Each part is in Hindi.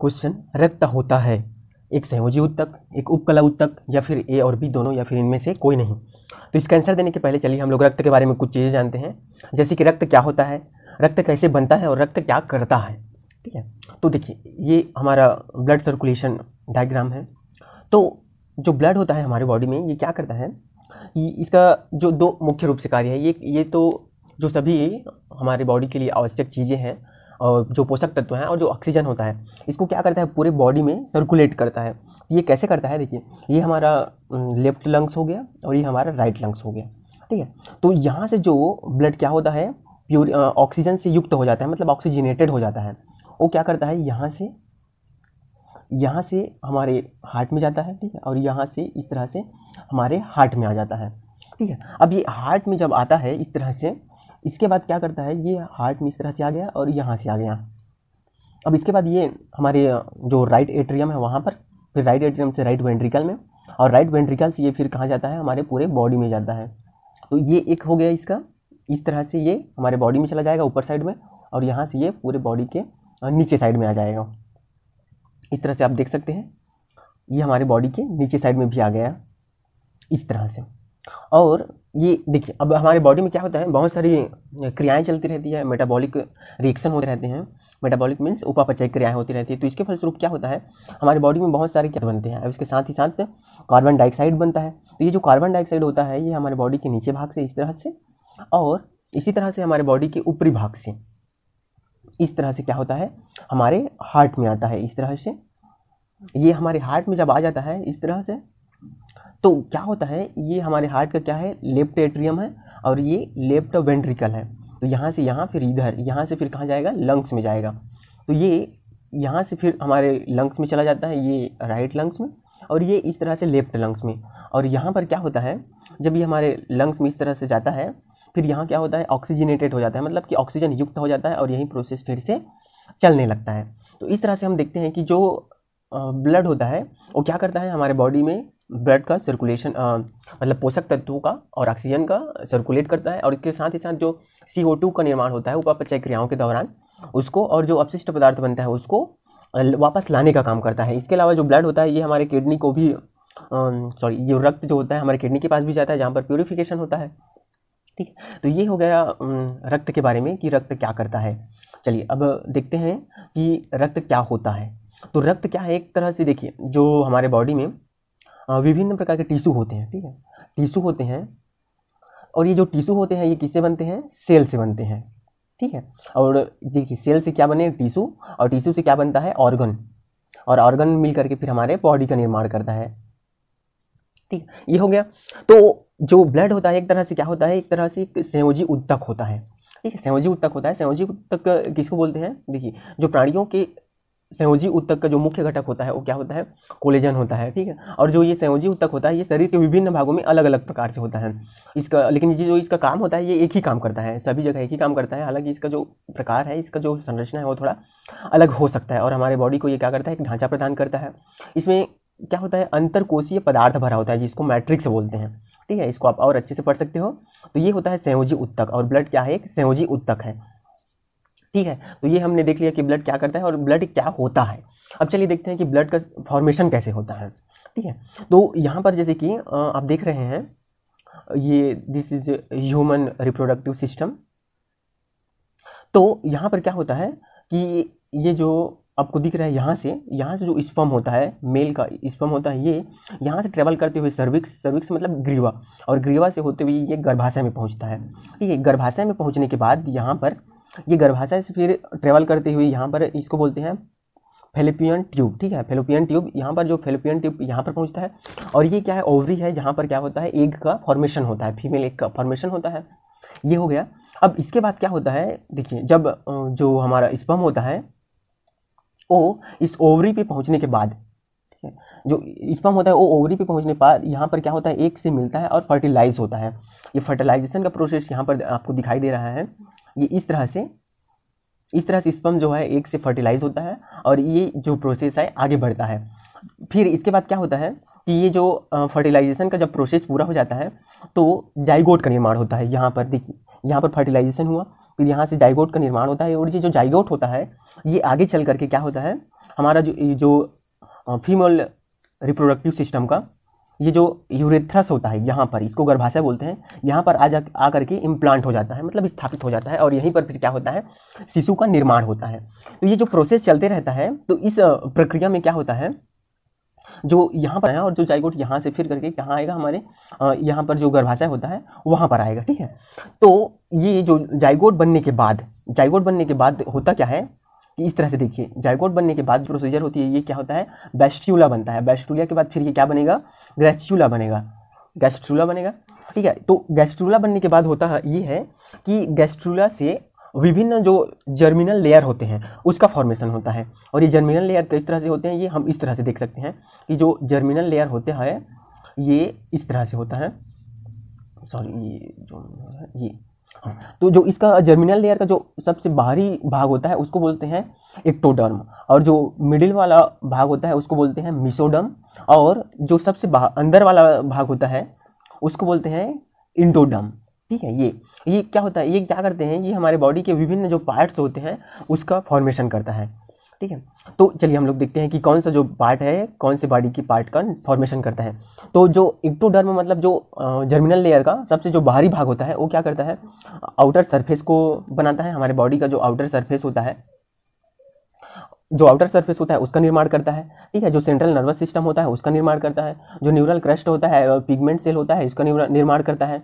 क्वेश्चन, रक्त होता है एक संयोजी ऊतक, एक उपकला ऊतक, या फिर ए और बी दोनों, या फिर इनमें से कोई नहीं। तो इसका आंसर देने के पहले चलिए हम लोग रक्त के बारे में कुछ चीज़ें जानते हैं, जैसे कि रक्त क्या होता है, रक्त कैसे बनता है और रक्त क्या करता है। ठीक है, तो देखिए ये हमारा ब्लड सर्कुलेशन डायग्राम है। तो जो ब्लड होता है हमारे बॉडी में, ये क्या करता है, इसका जो दो मुख्य रूप से कार्य है, ये तो जो सभी हमारे बॉडी के लिए आवश्यक चीज़ें हैं और जो पोषक तत्व हैं और जो ऑक्सीजन होता है, इसको क्या करता है, पूरे बॉडी में सर्कुलेट करता है। ये कैसे करता है, देखिए ये हमारा लेफ्ट लंग्स हो गया और ये हमारा राइट लंग्स हो गया। ठीक है, तो यहाँ से जो ब्लड क्या होता है, प्योर ऑक्सीजन से युक्त हो जाता है, मतलब ऑक्सीजनेटेड हो जाता है। वो क्या करता है, यहाँ से हमारे हार्ट में जाता है। ठीक है, और यहाँ से इस तरह से हमारे हार्ट में आ जाता है। ठीक है, अब ये हार्ट में जब आता है इस तरह से, इसके बाद क्या करता है, ये हार्ट में इस तरह से आ गया और यहाँ से आ गया। अब इसके बाद ये हमारे जो राइट एट्रियम है वहाँ पर, फिर राइट एट्रियम से राइट वेंट्रिकल में, और राइट वेंट्रिकल से ये फिर कहाँ जाता है, हमारे पूरे बॉडी में जाता है। तो ये एक हो गया इसका, इस तरह से ये हमारे बॉडी में चला जाएगा ऊपर साइड में, और यहाँ से ये पूरे बॉडी के नीचे साइड में आ जाएगा। इस तरह से आप देख सकते हैं, ये हमारे बॉडी के नीचे साइड में भी आ गया इस तरह से। और ये देखिए अब हमारे बॉडी में क्या होता है, बहुत सारी क्रियाएं चलती रहती है, मेटाबॉलिक रिएक्शन होते रहते हैं। मेटाबॉलिक मीन्स उपापचय क्रियाएं होती रहती है। तो इसके फलस्वरूप क्या होता है, हमारे बॉडी में बहुत सारे क्या बनते हैं, और इसके साथ ही साथ कार्बन डाइऑक्साइड बनता है। तो ये जो कार्बन डाइऑक्साइड होता है, ये हमारे बॉडी के नीचे भाग से इस तरह से, और इसी तरह से हमारे बॉडी के ऊपरी भाग से इस तरह से क्या होता है, हमारे हार्ट में आता है इस तरह से। ये हमारे हार्ट में जब आ जाता है इस तरह से, तो क्या होता है, ये हमारे हार्ट का क्या है, लेफ्ट एट्रियम है, और ये लेफ्ट वेंट्रिकल है। तो यहाँ से यहाँ, फिर इधर, यहाँ से फिर कहाँ जाएगा, लंग्स में जाएगा। तो ये यहाँ से फिर हमारे लंग्स में चला जाता है, ये राइट लंग्स में, और ये इस तरह से लेफ्ट लंग्स में। और यहाँ पर क्या होता है, जब ये हमारे लंग्स में इस तरह से जाता है, फिर यहाँ क्या होता है, ऑक्सीजनेटेड हो जाता है, मतलब कि ऑक्सीजन युक्त हो जाता है, और यही प्रोसेस फिर से चलने लगता है। तो इस तरह से हम देखते हैं कि जो ब्लड होता है वो क्या करता है, हमारे बॉडी में ब्लड का सर्कुलेशन, मतलब पोषक तत्वों का और ऑक्सीजन का सर्कुलेट करता है, और इसके साथ ही साथ जो CO2 का निर्माण होता है उपापचय क्रियाओं के दौरान, उसको, और जो अपशिष्ट पदार्थ बनता है उसको वापस लाने का काम करता है। इसके अलावा जो ब्लड होता है, ये हमारे किडनी को भी जो रक्त जो होता है हमारे किडनी के पास भी जाता है, जहाँ पर प्यूरिफिकेशन होता है। ठीक है, तो ये हो गया रक्त के बारे में कि रक्त क्या करता है। चलिए अब देखते हैं कि रक्त क्या होता है। तो रक्त क्या है, एक तरह से देखिए, जो हमारे बॉडी में विभिन्न प्रकार के टिश्यू होते हैं। ठीक है, टिश्यू होते हैं, और ये जो टिश्यू होते हैं ये किससे बनते हैं, सेल से बनते हैं। ठीक है, और देखिए सेल से क्या बने, टिश्यू, और टिश्यू से क्या बनता है, ऑर्गन, और ऑर्गन मिल करके फिर हमारे बॉडी का निर्माण करता है। ठीक, ये हो गया। तो जो ब्लड होता है एक तरह से क्या होता है, एक तरह से एक संयोजी ऊतक होता है। ठीक है, संयोजी ऊतक होता है। संयोजी ऊतक किसको बोलते हैं, देखिए जो प्राणियों के संयोजी ऊतक का जो मुख्य घटक होता है वो क्या होता है, कोलेजन होता है। ठीक है, और जो ये संयोजी ऊतक होता है ये शरीर के विभिन्न भागों में अलग अलग प्रकार से होता है इसका, लेकिन ये जो इसका काम होता है ये एक ही काम करता है, सभी जगह एक ही काम करता है। हालांकि इसका जो प्रकार है, इसका जो संरचना है वो थोड़ा अलग हो सकता है, और हमारे बॉडी को ये क्या करता है, एक ढांचा प्रदान करता है। इसमें क्या होता है, अंतरकोशीय पदार्थ भरा होता है, जिसको मैट्रिक्स बोलते हैं। ठीक है, इसको आप और अच्छे से पढ़ सकते हो। तो ये होता है संयोजी ऊतक, और ब्लड क्या है, एक संयोजी ऊतक है। ठीक है, तो ये हमने देख लिया कि ब्लड क्या करता है और ब्लड क्या होता है। अब चलिए देखते हैं कि ब्लड का फॉर्मेशन कैसे होता है। ठीक है, तो यहाँ पर जैसे कि आप देख रहे हैं, ये this is human reproductive system. तो यहाँ पर क्या होता है कि ये जो आपको दिख रहा है, यहाँ से जो स्पर्म होता है, मेल का स्पर्म होता है, ये यहाँ से ट्रेवल करते हुए सर्विक्स मतलब ग्रीवा, और ग्रीवा से होते हुए ये गर्भाशय में पहुँचता है। ठीक है, गर्भाशय में पहुँचने के बाद यहाँ पर ये गर्भाशय से फिर ट्रेवल करते हुए यहाँ पर, इसको बोलते हैं फेलोपियन ट्यूब। ठीक है, फेलोपियन ट्यूब, यहाँ पर जो फेलोपियन ट्यूब यहाँ पर पहुँचता है, और ये क्या है, ओवरी है, जहाँ पर क्या होता है, एग का फॉर्मेशन होता है, फीमेल एग का फॉर्मेशन होता है। ये हो गया। अब इसके बाद क्या होता है, देखिए जब जो हमारा स्पर्म होता है वो इस ओवरी पे पहुँचने के बाद, ठीक है, जो स्पर्म होता है वो ओवरी पे पहुँचने के बाद यहाँ पर क्या होता है, एग से मिलता है और फर्टिलाइज होता है। ये फर्टिलाइजेशन का प्रोसेस यहाँ पर आपको दिखाई दे रहा है। ये इस तरह से स्पर्म जो है एग से फर्टिलाइज होता है, और ये जो प्रोसेस है आगे बढ़ता है। फिर इसके बाद क्या होता है कि ये जो फर्टिलाइजेशन का जब प्रोसेस पूरा हो जाता है तो जाइगोट का निर्माण होता है। यहाँ पर देखिए, यहाँ पर फर्टिलाइजेशन हुआ, फिर यहाँ से जाइगोट का निर्माण होता है, और ये जो जाइगोट होता है ये आगे चल करके क्या होता है, हमारा जो फीमेल रिप्रोडक्टिव सिस्टम का ये जो यूरेथ्रस होता है यहाँ पर, इसको गर्भाशय बोलते हैं, यहाँ पर आ करके इम्प्लांट हो जाता है, मतलब स्थापित हो जाता है, और यहीं पर फिर क्या होता है, शिशु का निर्माण होता है। तो ये जो प्रोसेस चलते रहता है, तो इस प्रक्रिया में क्या होता है, जो यहाँ पर है और जो जाइगोट यहाँ से फिर करके कहाँ आएगा, हमारे यहाँ पर जो गर्भाशय होता है वहाँ पर आएगा। ठीक है, तो ये जो जाइगोट बनने के बाद होता क्या है कि इस तरह से देखिए, जाइगोट बनने के बाद जो प्रोसीजर होती है, ये क्या होता है, गैस्ट्रूला बनता है। गैस्ट्रूला के बाद फिर ये क्या बनेगा, गैस्ट्रूला बनेगा। ठीक है, तो गैस्ट्रूला बनने के बाद होता है ये है कि गैस्ट्रूला से विभिन्न जो जर्मिनल लेयर होते हैं उसका फॉर्मेशन होता है। और ये जर्मिनल लेयर किस तरह से होते हैं, ये हम इस तरह से देख सकते हैं कि जो जर्मिनल लेयर होते हैं ये इस तरह से होता है, हाँ। तो जो इसका जर्मिनल लेयर का जो सबसे बाहरी भाग होता है उसको बोलते हैं एक्टोडर्म, और जो मिडिल वाला भाग होता है उसको बोलते हैं मिसोडर्म, और जो सबसे अंदर वाला भाग होता है उसको बोलते हैं इंडोडर्म। ठीक है, ये क्या होता है, ये क्या करते हैं, ये हमारे बॉडी के विभिन्न जो पार्ट्स होते हैं उसका फॉर्मेशन करता है। ठीक है, तो चलिए हम लोग देखते हैं कि कौन सा जो पार्ट है, कौन से बॉडी की पार्ट का फॉर्मेशन करता है। तो जो एक्टोडर्म मतलब जो जर्मिनल लेयर का सबसे जो बाहरी भाग होता है वो क्या करता है, आउटर सरफेस को बनाता है। हमारे बॉडी का जो आउटर सरफेस होता है उसका निर्माण करता है। ठीक है, जो सेंट्रल नर्वस सिस्टम होता है उसका निर्माण करता है, जो न्यूरल क्रस्ट होता है, पिगमेंट सेल होता है, इसका निर्माण करता है।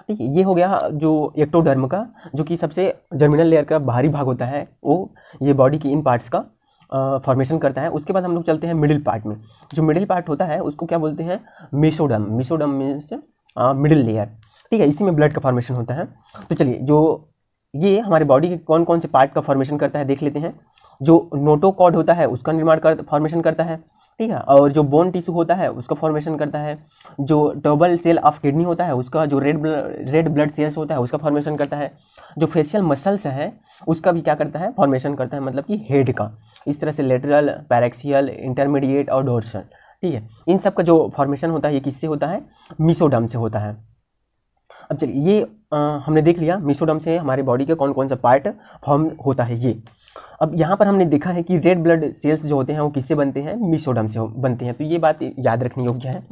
ठीक है, ये हो गया जो एक्टोडर्म का, जो कि सबसे जर्मिनल लेयर का बाहरी भाग होता है, वो ये बॉडी की इन पार्ट्स का फॉर्मेशन करता है। उसके बाद हम लोग चलते हैं मिडिल पार्ट में। जो मिडिल पार्ट होता है उसको क्या बोलते हैं, मिसोडर्म मीन्स मिडिल लेयर। ठीक है, इसी में ब्लड का फॉर्मेशन होता है। तो चलिए, जो ये हमारे बॉडी के कौन कौन से पार्ट का फॉर्मेशन करता है देख लेते हैं। जो नोटोकॉर्ड होता है उसका फॉर्मेशन करता है। ठीक है, और जो बोन टिश्यू होता है उसका फॉर्मेशन करता है। जो टर्बल सेल ऑफ किडनी होता है उसका, जो रेड ब्लड सेल्स होता है उसका फॉर्मेशन करता है। जो फेशियल मसल्स है उसका भी क्या करता है, फॉर्मेशन करता है, मतलब कि हेड का। इस तरह से लेटरल, पैरेक्सियल, इंटरमीडिएट और डोर्सल। ठीक है, इन सब का जो फॉर्मेशन होता है ये किससे होता है, मिसोडर्म से होता है। अब चलिए, ये हमने देख लिया मिसोडर्म से हमारे बॉडी का कौन कौन सा पार्ट फॉर्म होता है ये। अब यहाँ पर हमने देखा है कि रेड ब्लड सेल्स जो होते हैं वो किससे बनते हैं, मिसोडर्म से बनते हैं, तो ये बात याद रखने योग्य है।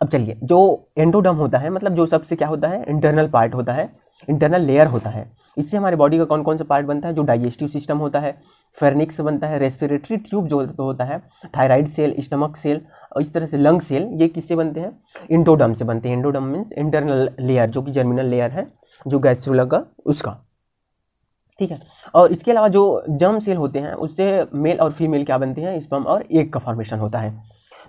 अब चलिए, जो एंडोडर्म होता है, मतलब जो सबसे क्या होता है, इंटरनल पार्ट होता है, इंटरनल लेयर होता है, इससे हमारे बॉडी का कौन कौन सा पार्ट बनता है, जो डाइजेस्टिव सिस्टम होता है, फेर्निक्स बनता है, रेस्पिरेटरी ट्यूब जो होता है, थायराइड सेल, स्टमक सेल, और इस तरह से लंग सेल, ये किससे बनते हैं, इंडोडर्म से बनते हैं। इंडोडर्म मीन्स इंटरनल लेयर, जो कि जर्मिनल लेयर है जो गैस्ट्रूला का उसका। ठीक है, और इसके अलावा जो जर्म सेल होते हैं उससे मेल और फीमेल क्या बनते हैं, स्पर्म और एग का फॉर्मेशन होता है।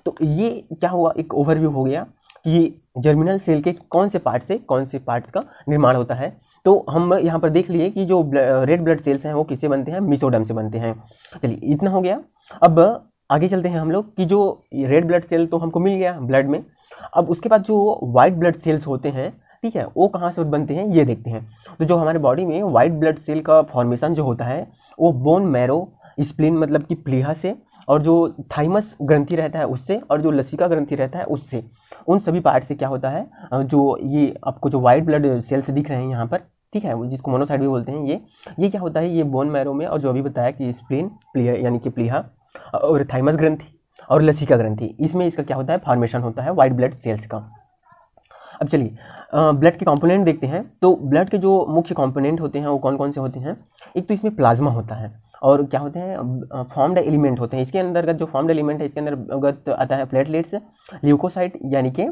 तो ये क्या हुआ, एक ओवरव्यू हो गया कि जर्मिनल सेल के कौन से पार्ट से कौन से पार्ट्स का निर्माण होता है। तो हम यहाँ पर देख लिए कि जो रेड ब्लड सेल्स हैं वो किससे बनते हैं, मिसोडर्म से बनते हैं। चलिए, इतना हो गया। अब आगे चलते हैं हम लोग कि जो रेड ब्लड सेल तो हमको मिल गया ब्लड में, अब उसके बाद जो वाइट ब्लड सेल्स होते हैं, ठीक है, वो कहाँ से बनते हैं ये देखते हैं। तो जो हमारे बॉडी में वाइट ब्लड सेल का फॉर्मेशन जो होता है वो बोन मैरो, स्प्लीन मतलब कि प्लीहा से, और जो थाइमस ग्रंथि रहता है उससे, और जो लसिका ग्रंथि रहता है उससे, उन सभी पार्ट से क्या होता है, जो ये आपको जो वाइट ब्लड सेल्स दिख रहे हैं यहाँ पर, ठीक है, जिसको मोनोसाइट भी बोलते हैं, ये क्या होता है, ये बोन मैरो में, और जो अभी बताया कि स्प्लीन, प्लीहा यानी कि प्लीहा, और थाइमस ग्रंथि और लसिका ग्रंथि, इसमें इसका क्या होता है, फॉर्मेशन होता है वाइट ब्लड सेल्स का। अब चलिए, ब्लड के कंपोनेंट देखते हैं। तो ब्लड के जो मुख्य कंपोनेंट होते हैं वो कौन कौन से होते हैं। एक तो इसमें प्लाज्मा होता है, और क्या होते हैं, फॉर्म्ड एलिमेंट होते हैं। इसके अंतर्गत जो फॉर्म्ड एलिमेंट है इसके अंतर्गत आता है प्लेटलेट्स, ल्यूकोसाइट, यानी कि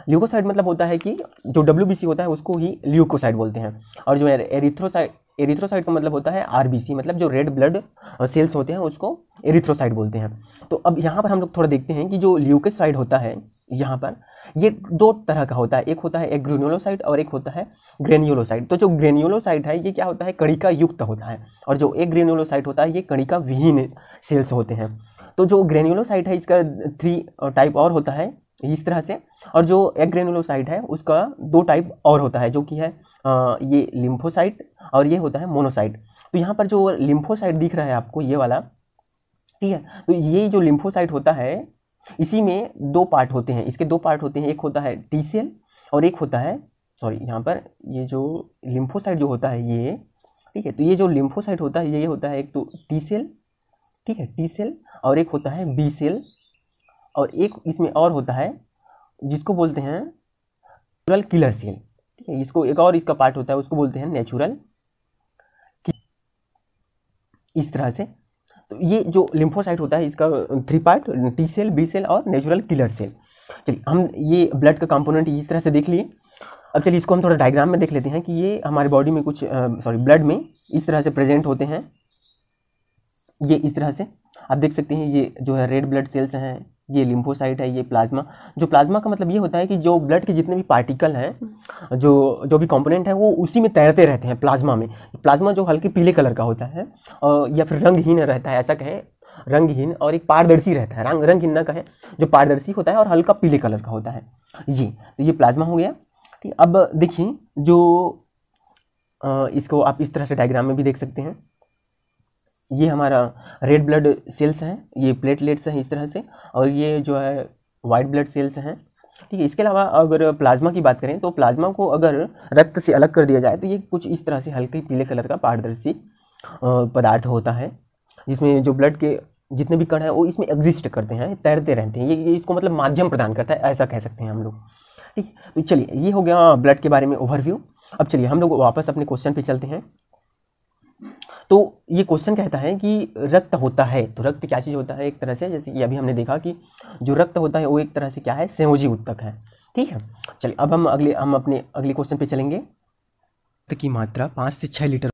ल्यूकोसाइट मतलब होता है कि जो WBC होता है उसको ही ल्यूकोसाइट बोलते हैं, और जो एरिथ्रोसाइट का मतलब होता है RBC, मतलब जो रेड ब्लड सेल्स होते हैं उसको एरिथ्रोसाइट बोलते हैं। तो अब यहाँ पर हम लोग थोड़ा देखते हैं कि जो ल्यूकोसाइट होता है यहाँ पर, ये दो तरह का होता है, एक होता है ग्रेन्युलोसाइट और एक होता है ग्रेन्युलोसाइट। तो जो ग्रेन्युलोसाइट है ये क्या होता है, कणिका युक्त होता है, और जो एक ग्रेन्युलोसाइट होता है ये कणिका विहीन सेल्स होते हैं। तो जो ग्रेन्युलोसाइट है इसका 3 टाइप और होता है इस तरह से, और जो एक ग्रेन्युलोसाइट है उसका 2 टाइप और होता है, जो कि है ये लिम्फोसाइट और ये होता है मोनोसाइट। तो यहाँ पर जो लिम्फोसाइट दिख रहा है आपको ये वाला, ठीक है, तो ये जो लिम्फोसाइट होता है इसी में 2 पार्ट होते हैं, इसके 2 पार्ट होते हैं, एक होता है टी सेल और एक होता है, सॉरी यहाँ पर ये जो लिम्फोसाइट जो होता है ये, ठीक है, तो ये जो लिम्फोसाइट होता है ये होता है एक तो टी सेल, ठीक है, टी सेल, और एक होता है बी सेल, और एक इसमें और होता है जिसको बोलते हैं नेचुरल किलर सेल। ठीक है, इसको एक और इसका पार्ट होता है, उसको बोलते हैं नेचुरल। इस तरह से तो ये जो लिम्फोसाइट होता है इसका 3 part, T cell, B cell और नेचुरल किलर सेल। चलिए हम ये ब्लड का कंपोनेंट इस तरह से देख लिए। अब चलिए इसको हम थोड़ा डायग्राम में देख लेते हैं कि ये हमारे बॉडी में कुछ ब्लड में इस तरह से प्रेजेंट होते हैं। ये इस तरह से आप देख सकते हैं, ये जो है रेड ब्लड सेल्स हैं, ये लिम्फोसाइट है, ये प्लाज्मा। जो प्लाज्मा का मतलब ये होता है कि जो ब्लड के जितने भी पार्टिकल हैं, जो भी कंपोनेंट है, वो उसी में तैरते रहते हैं प्लाज्मा में। प्लाज्मा जो हल्के पीले कलर का होता है या फिर रंगहीन रहता है, ऐसा कहें, रंगहीन, और एक पारदर्शी रहता है, रंगहीन ना कहें, जो पारदर्शी होता है और हल्का पीले कलर का होता है। ये प्लाज्मा हो गया। ठीक, अब देखिए जो इसको आप इस तरह से डायग्राम में भी देख सकते हैं, ये हमारा रेड ब्लड सेल्स हैं, ये प्लेटलेट्स हैं इस तरह से, और ये जो है वाइट ब्लड सेल्स हैं। ठीक है, इसके अलावा अगर प्लाज्मा की बात करें तो प्लाज्मा को अगर रक्त से अलग कर दिया जाए तो ये कुछ इस तरह से हल्के पीले कलर का पारदर्शी पदार्थ होता है, जिसमें जो ब्लड के जितने भी कण हैं वो इसमें एग्जिस्ट करते हैं, तैरते रहते हैं। ये इसको मतलब माध्यम प्रदान करता है, ऐसा कह सकते हैं हम लोग। ठीक, तो चलिए ये हो गया ब्लड के बारे में ओवरव्यू। अब चलिए हम लोग वापस अपने क्वेश्चन पे चलते हैं। तो ये क्वेश्चन कहता है कि रक्त होता है, तो रक्त क्या चीज़ होता है? एक तरह से, जैसे कि अभी हमने देखा कि जो रक्त होता है वो एक तरह से क्या है, संयोजी ऊतक है। ठीक है, चलिए अब हम अपने अगले क्वेश्चन पे चलेंगे। रक्त की मात्रा 5 से 6 लीटर